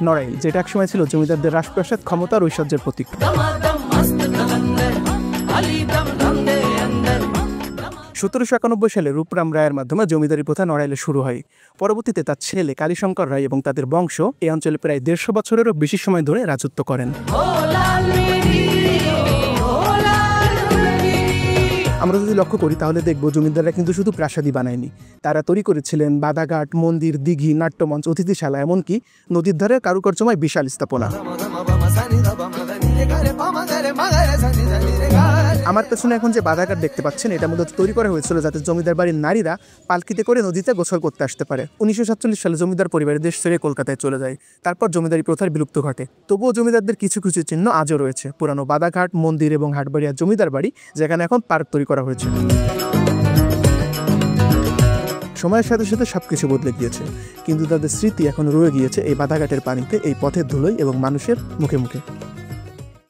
নড়াইল, যেটা একসময় ছিল জমিদারদের রাজপ্রাসাদ, ক্ষমতার ঐশ্বর্যের প্রতীক। 1791 সালে রূপরাম রায়ের মাধ্যমে জমিদারি প্রথা নড়াইলে শুরু হয়। পরবর্তীতে তার ছেলে কালীশঙ্কর রায় এবং তাদের বংশ এই অঞ্চলে প্রায় 150 বছরেরও বেশি সময় ধরে রাজত্ব করেন। আমরা যদি লক্ষ্য করি তাহলে দেখব জমিদাররা কিন্তু শুধু প্রাসাদই বানায়নি, তারা তৈরি করেছিলেন বাদাঘাট, মন্দির, দিঘি, নাট্যমঞ্চ, অতিথিশালা, এমনকি নদীর ধারে কারুকার্যময় বিশাল স্থাপনা। আমার পেছনে এখন যে বাদাঘাট দেখতে পাচ্ছেন, এটা মূলত তৈরি করা হয়েছিল যাতে জমিদার বাড়ির নারীরা পালকিতে করে নদীতে গোসল করতে আসতে পারে। 1947 সালে জমিদার পরিবারের দেশ ছেড়ে কলকাতায় চলে যায়। তারপর জমিদারি প্রথার বিলুপ্ত ঘটে। তবুও জমিদারদের কিছু কিছু চিহ্ন আজও রয়েছে। পুরানো বাদাঘাট, মন্দির এবং হাটবাড়িয়া জমিদার বাড়ি, যেখানে এখন পার্ক তৈরি করা হয়েছে। সময়ের সাথে সাথে সবকিছু বদলে গিয়েছে, কিন্তু তাদের স্মৃতি এখন রয়ে গিয়েছে এই বাদাঘাটের পানিতে, এই পথের ধুলোয় এবং মানুষের মুখে মুখে।